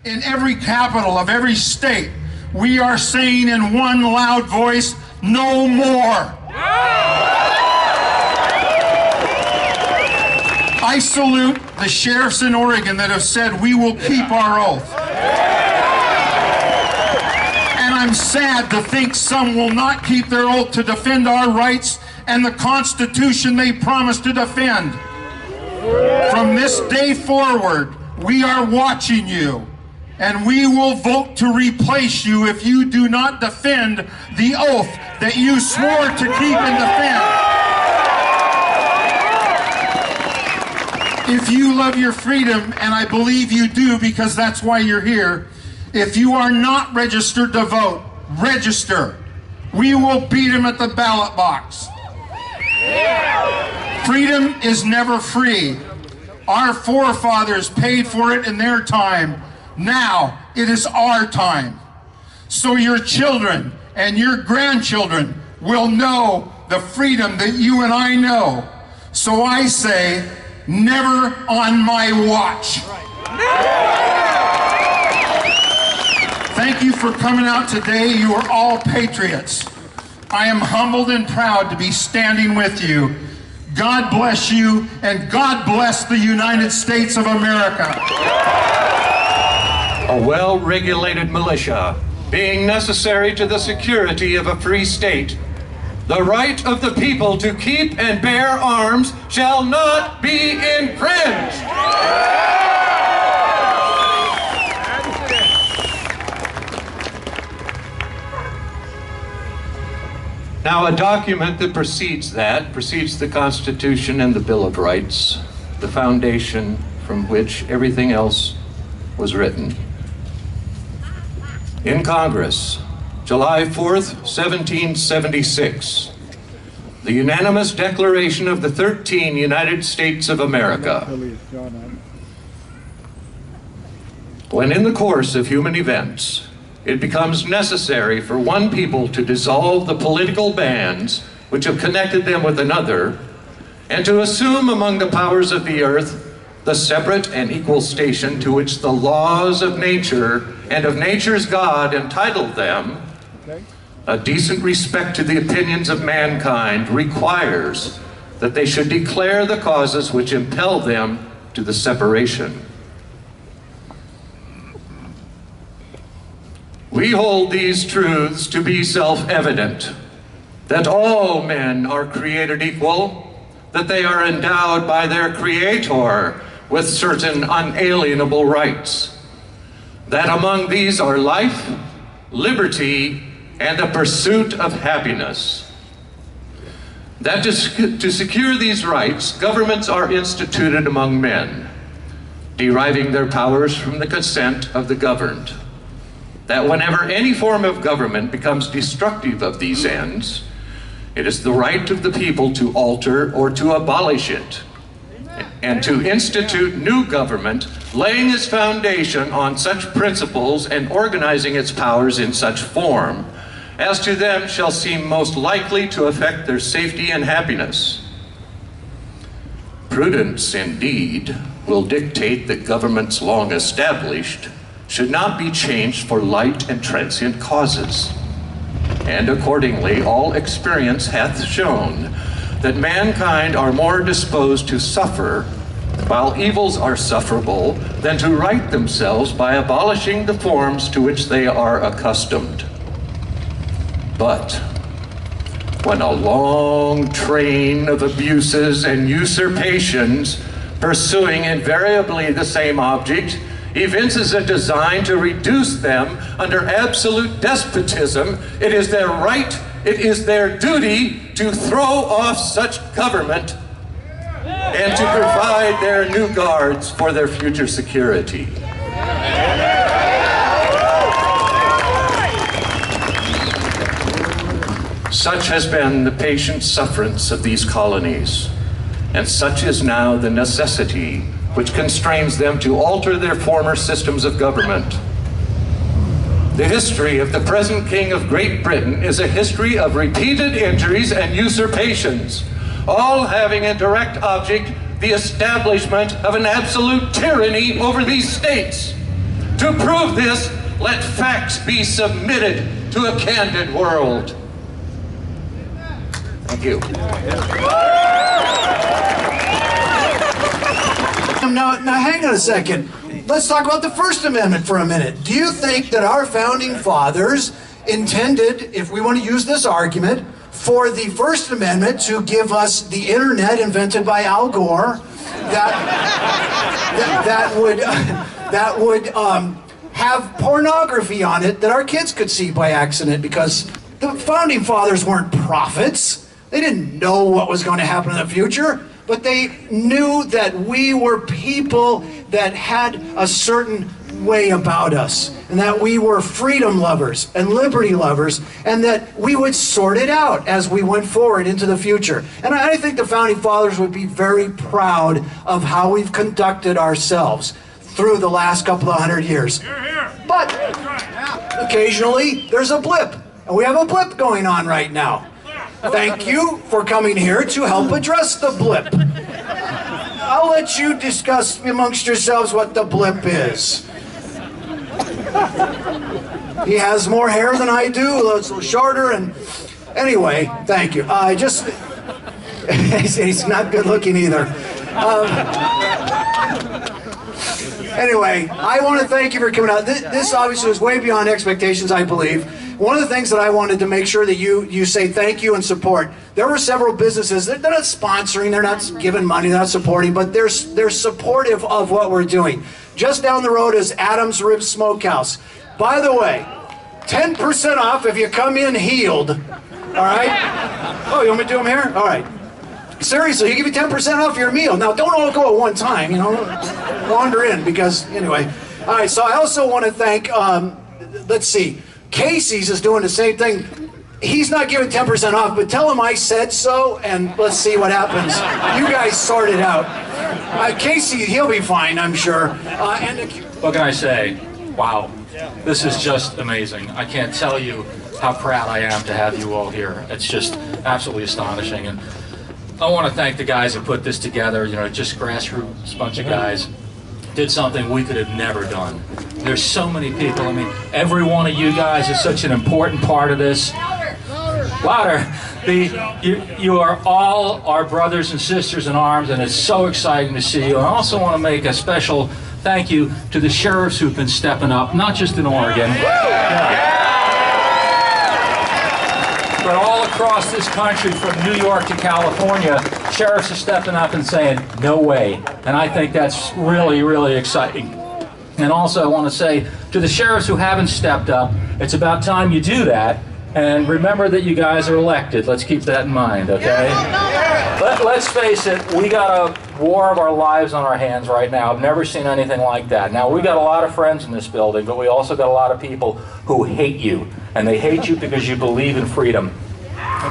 in every capital of every state, we are saying in one loud voice, no more. I salute the sheriffs in Oregon that have said we will keep our oath. And I'm sad to think some will not keep their oath to defend our rights and the Constitution they promised to defend. From this day forward, we are watching you, and we will vote to replace you if you do not defend the oath that you swore to keep and defend. If you love your freedom, and I believe you do because that's why you're here, if you are not registered to vote, register. We will beat them at the ballot box. Freedom is never free. Our forefathers paid for it in their time. Now it is our time. So your children and your grandchildren will know the freedom that you and I know. So I say, never on my watch. Thank you for coming out today. You are all patriots. I am humbled and proud to be standing with you. God bless you, and God bless the United States of America. A well-regulated militia being necessary to the security of a free state, the right of the people to keep and bear arms shall not be infringed. Now, a document that precedes the Constitution and the Bill of Rights, the foundation from which everything else was written. In Congress, July 4th, 1776, the unanimous declaration of the 13 United States of America. When in the course of human events, it becomes necessary for one people to dissolve the political bands which have connected them with another, and to assume among the powers of the earth the separate and equal station to which the laws of nature and of nature's God entitled them, a decent respect to the opinions of mankind requires that they should declare the causes which impel them to the separation. We hold these truths to be self-evident, that all men are created equal, that they are endowed by their Creator with certain unalienable rights, that among these are life, liberty, and the pursuit of happiness. That to secure these rights, governments are instituted among men, deriving their powers from the consent of the governed. That whenever any form of government becomes destructive of these ends, it is the right of the people to alter or to abolish it, and to institute new government, laying its foundation on such principles and organizing its powers in such form as to them shall seem most likely to affect their safety and happiness. Prudence, indeed, will dictate that governments long established should not be changed for light and transient causes. And accordingly, all experience hath shown that mankind are more disposed to suffer while evils are sufferable than to right themselves by abolishing the forms to which they are accustomed. But when a long train of abuses and usurpations pursuing invariably the same object evinces a design to reduce them under absolute despotism, it is their right, it is their duty to throw off such government and to provide their new guards for their future security. Such has been the patient sufferance of these colonies, and such is now the necessity which constrains them to alter their former systems of government. The history of the present King of Great Britain is a history of repeated injuries and usurpations, all having a direct object the establishment of an absolute tyranny over these states, To prove this, let facts be submitted to a candid world. Thank you. Now hang on a second. Let's talk about the First Amendment for a minute. Do you think that our founding fathers intended, if we want to use this argument, for the First Amendment to give us the internet invented by Al Gore that would have pornography on it that our kids could see by accident? Because the founding fathers weren't prophets. They didn't know what was going to happen in the future, but they knew that we were people that had a certain way about us, and that we were freedom lovers and liberty lovers, and that we would sort it out as we went forward into the future. And I think the founding fathers would be very proud of how we've conducted ourselves through the last couple of 100 years. But occasionally there's a blip, and we have a blip going on right now. Thank you for coming here to help address the blip. I'll let you discuss amongst yourselves what the blip is. He has more hair than I do, although it's a little shorter, and anyway, thank you. He's not good looking either. Anyway, I want to thank you for coming out. This obviously was way beyond expectations, I believe. One of the things that I wanted to make sure that you say thank you and support. There were several businesses, they're not sponsoring, they're not giving money, they're not supporting, but they're supportive of what we're doing. Just down the road is Adam's Rib Smokehouse. By the way, 10% off if you come in healed. All right? Oh, you want me to do them here? All right. Seriously, he give you 10% off your meal. Now, don't all go at one time, you know. Wander in, because, anyway. All right, so I also want to thank, let's see, Casey's is doing the same thing. He's not giving 10% off, but tell him I said so, and let's see what happens. You guys sort it out. Casey, he'll be fine, I'm sure. What can I say? Wow. This is just amazing. I can't tell you how proud I am to have you all here. It's just absolutely astonishing. And I want to thank the guys that put this together, you know, just grassroots bunch of guys. Did something we could have never done. There's so many people. I mean, every one of you guys is such an important part of this. Louder. You are all our brothers and sisters in arms, and it's so exciting to see you. And I also want to make a special thank you to the sheriffs who've been stepping up, not just in Oregon, but all across this country, from New York to California. Sheriffs are stepping up and saying, no way. And I think that's really, really exciting. And also I want to say to the sheriffs who haven't stepped up, it's about time you do that. And remember that you guys are elected. Let's keep that in mind, okay? Let's face it, we got a war of our lives on our hands right now. I've never seen anything like that. Now, we got a lot of friends in this building, but we also got a lot of people who hate you. And they hate you because you believe in freedom.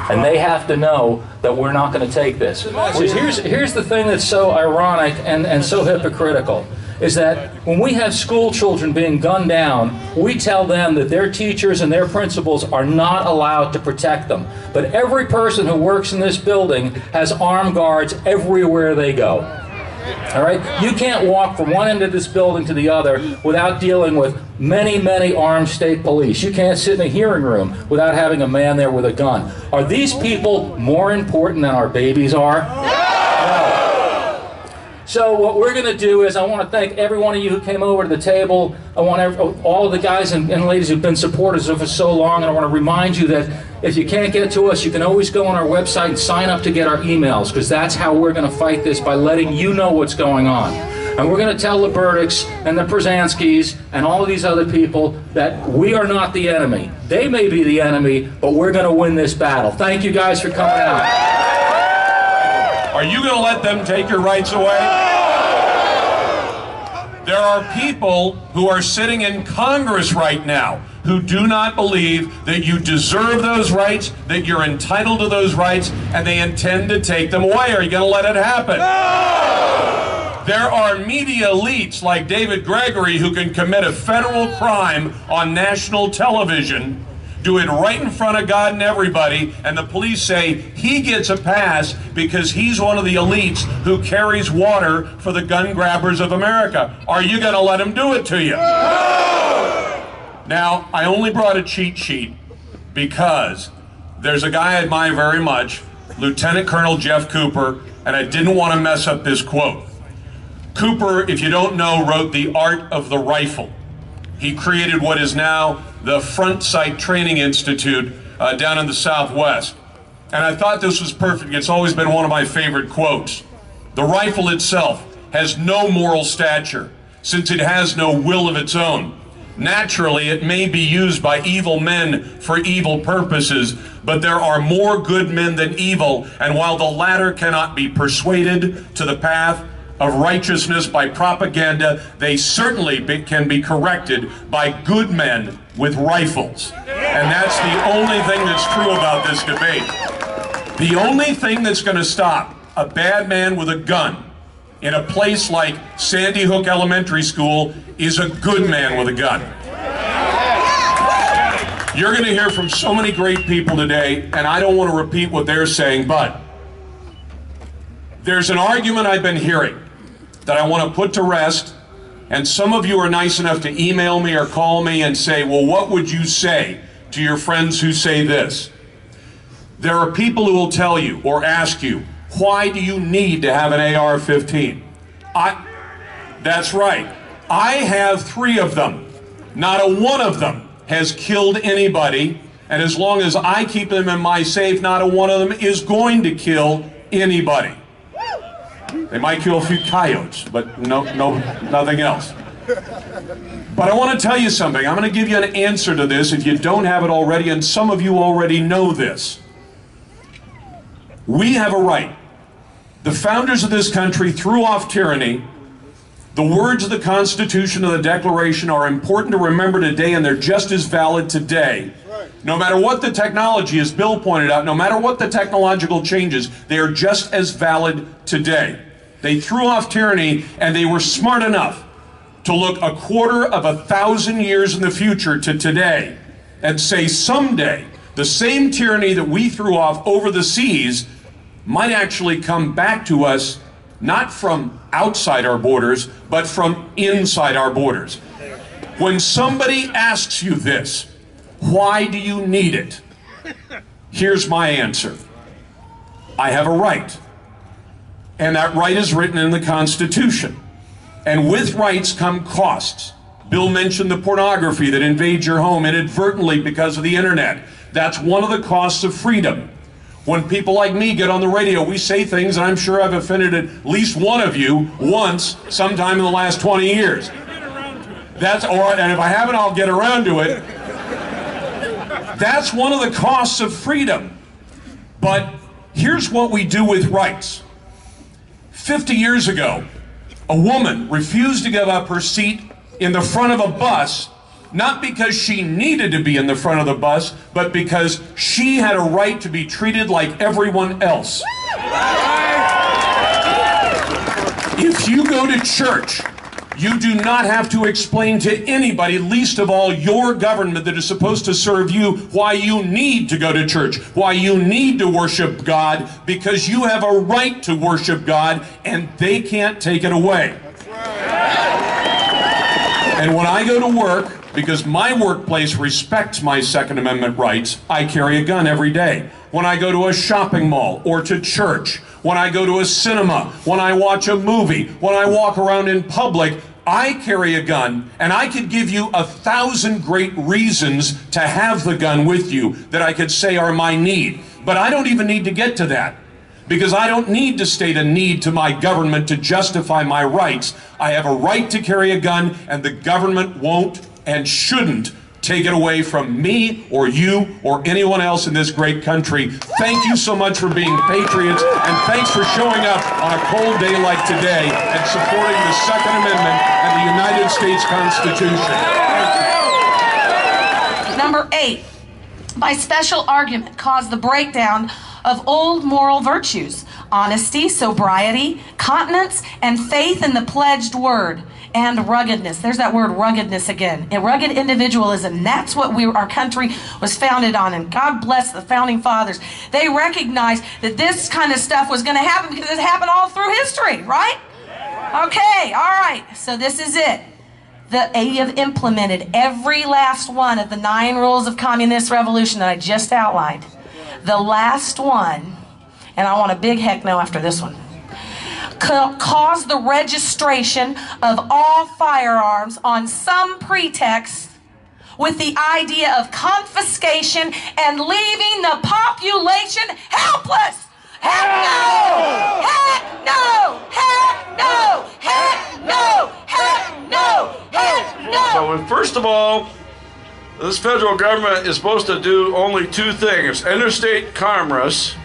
And they have to know that we're not going to take this. Here's the thing that's so ironic and so hypocritical, is that when we have school children being gunned down, we tell them that their teachers and their principals are not allowed to protect them. But every person who works in this building has armed guards everywhere they go. All right? You can't walk from one end of this building to the other without dealing with many, many armed state police. You can't sit in a hearing room without having a man there with a gun. Are these people more important than our babies are? So what we're going to do is, I want to thank every one of you who came over to the table. I want all of the guys and ladies who've been supporters of us so long, and I want to remind you that if you can't get to us, you can always go on our website and sign up to get our emails, because that's how we're going to fight this, by letting you know what's going on. And we're going to tell the Burdicks and the Przanskis and all of these other people that we are not the enemy. They may be the enemy, but we're going to win this battle. Thank you guys for coming out. Are you going to let them take your rights away? There are people who are sitting in Congress right now who do not believe that you deserve those rights, that you're entitled to those rights, and they intend to take them away. Are you going to let it happen? No! There are media elites like David Gregory who can commit a federal crime on national television do it right in front of God and everybody, and the police say he gets a pass because he's one of the elites who carries water for the gun grabbers of America. Are you going to let him do it to you? No! Now, I only brought a cheat sheet because there's a guy I admire very much, Lieutenant Colonel Jeff Cooper, and I didn't want to mess up this quote. Cooper, if you don't know, wrote The Art of the Rifle. He created what is now the Front Sight Training Institute down in the Southwest. And I thought this was perfect. It's always been one of my favorite quotes. The rifle itself has no moral stature, since it has no will of its own. Naturally, it may be used by evil men for evil purposes, but there are more good men than evil, and while the latter cannot be persuaded to the path of righteousness by propaganda, they certainly can be corrected by good men with rifles. And that's the only thing that's true about this debate. The only thing that's going to stop a bad man with a gun in a place like Sandy Hook Elementary School is a good man with a gun. You're going to hear from so many great people today, and I don't want to repeat what they're saying, but there's an argument I've been hearing that I want to put to rest, and some of you are nice enough to email me or call me and say, well, what would you say to your friends who say this? There are people who will tell you or ask you, why do you need to have an AR-15? That's right. I have 3 of them. Not a one of them has killed anybody, and as long as I keep them in my safe, not a one of them is going to kill anybody. They might kill a few coyotes, but nothing else. But I want to tell you something. I'm going to give you an answer to this if you don't have it already, and some of you already know this. We have a right. The founders of this country threw off tyranny. The words of the Constitution and the Declaration are important to remember today, and they're just as valid today. No matter what the technology, as Bill pointed out, no matter what the technological changes, they are just as valid today. They threw off tyranny, and they were smart enough to look 250 years in the future to today and say someday the same tyranny that we threw off over the seas might actually come back to us, not from outside our borders, but from inside our borders. When somebody asks you this, why do you need it? Here's my answer. I have a right. And that right is written in the Constitution. And with rights come costs. Bill mentioned the pornography that invades your home inadvertently because of the internet. That's one of the costs of freedom. When people like me get on the radio, we say things, and I'm sure I've offended at least one of you once, sometime in the last 20 years. And if I haven't, I'll get around to it. That's one of the costs of freedom. But here's what we do with rights. 50 years ago, a woman refused to give up her seat in the front of a bus, not because she needed to be in the front of the bus, but because she had a right to be treated like everyone else. If you go to church, you do not have to explain to anybody, least of all your government that is supposed to serve you, why you need to go to church, why you need to worship God, because you have a right to worship God, and they can't take it away. And when I go to work, because my workplace respects my Second Amendment rights, I carry a gun every day. When I go to a shopping mall or to church, when I go to a cinema, when I watch a movie, when I walk around in public, I carry a gun, and I could give you 1,000 great reasons to have the gun with you that I could say are my need. But I don't even need to get to that, because I don't need to state a need to my government to justify my rights. I have a right to carry a gun, and the government won't and shouldn't take it away from me or you or anyone else in this great country. Thank you so much for being patriots, and thanks for showing up on a cold day like today and supporting the Second Amendment and the United States Constitution. Number 8, by special argument, cause the breakdown of old moral virtues. honesty, sobriety, continence, and faith in the pledged word, and ruggedness. There's that word ruggedness again. A rugged individualism. That's what our country was founded on. And God bless the founding fathers. They recognized that this kind of stuff was going to happen because it happened all through history, right? Okay, all right. So this is it. They have implemented every last one of the 9 rules of communist revolution that I just outlined. The last one, and I want a big heck no after this one, caused the registration of all firearms on some pretext with the idea of confiscation and leaving the population helpless. Heck no! Heck no! Heck no! Heck no! Heck no! Heck no! So first of all, this federal government is supposed to do only 2 things: interstate commerce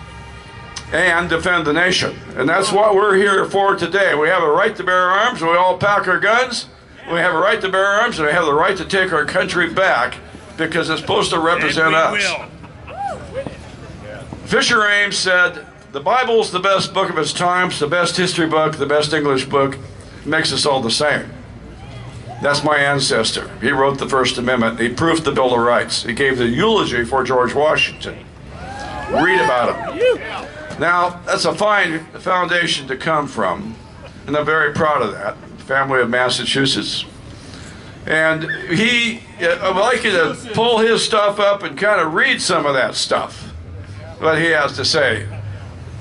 and defend the nation. And that's what we're here for today. We have a right to bear arms, and we all pack our guns. We have a right to bear arms, and we have the right to take our country back because it's supposed to represent us. Fisher Ames said, the Bible's the best book of its times, the best history book, the best English book. It makes us all the same. That's my ancestor. He wrote the First Amendment. He proofed the Bill of Rights. He gave the eulogy for George Washington. Read about him. Now, that's a fine foundation to come from, and I'm very proud of that. Family of Massachusetts. And I'd like you to pull his stuff up and kind of read some of that stuff, what he has to say.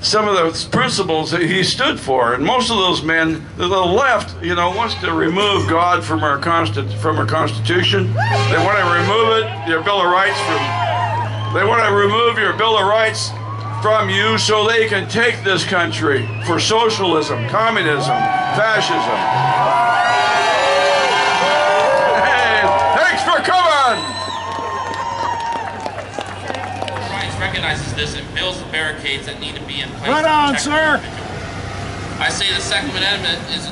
Some of the principles that he stood for, and most of those men, the left, wants to remove God from our Constitution. They want to remove it, your Bill of Rights they want to remove your Bill of Rights from you so they can take this country for socialism, communism, fascism. Hey, thanks for coming! Rights recognizes this and builds the barricades that need to be in place. Right on, sir! I say the Second Amendment is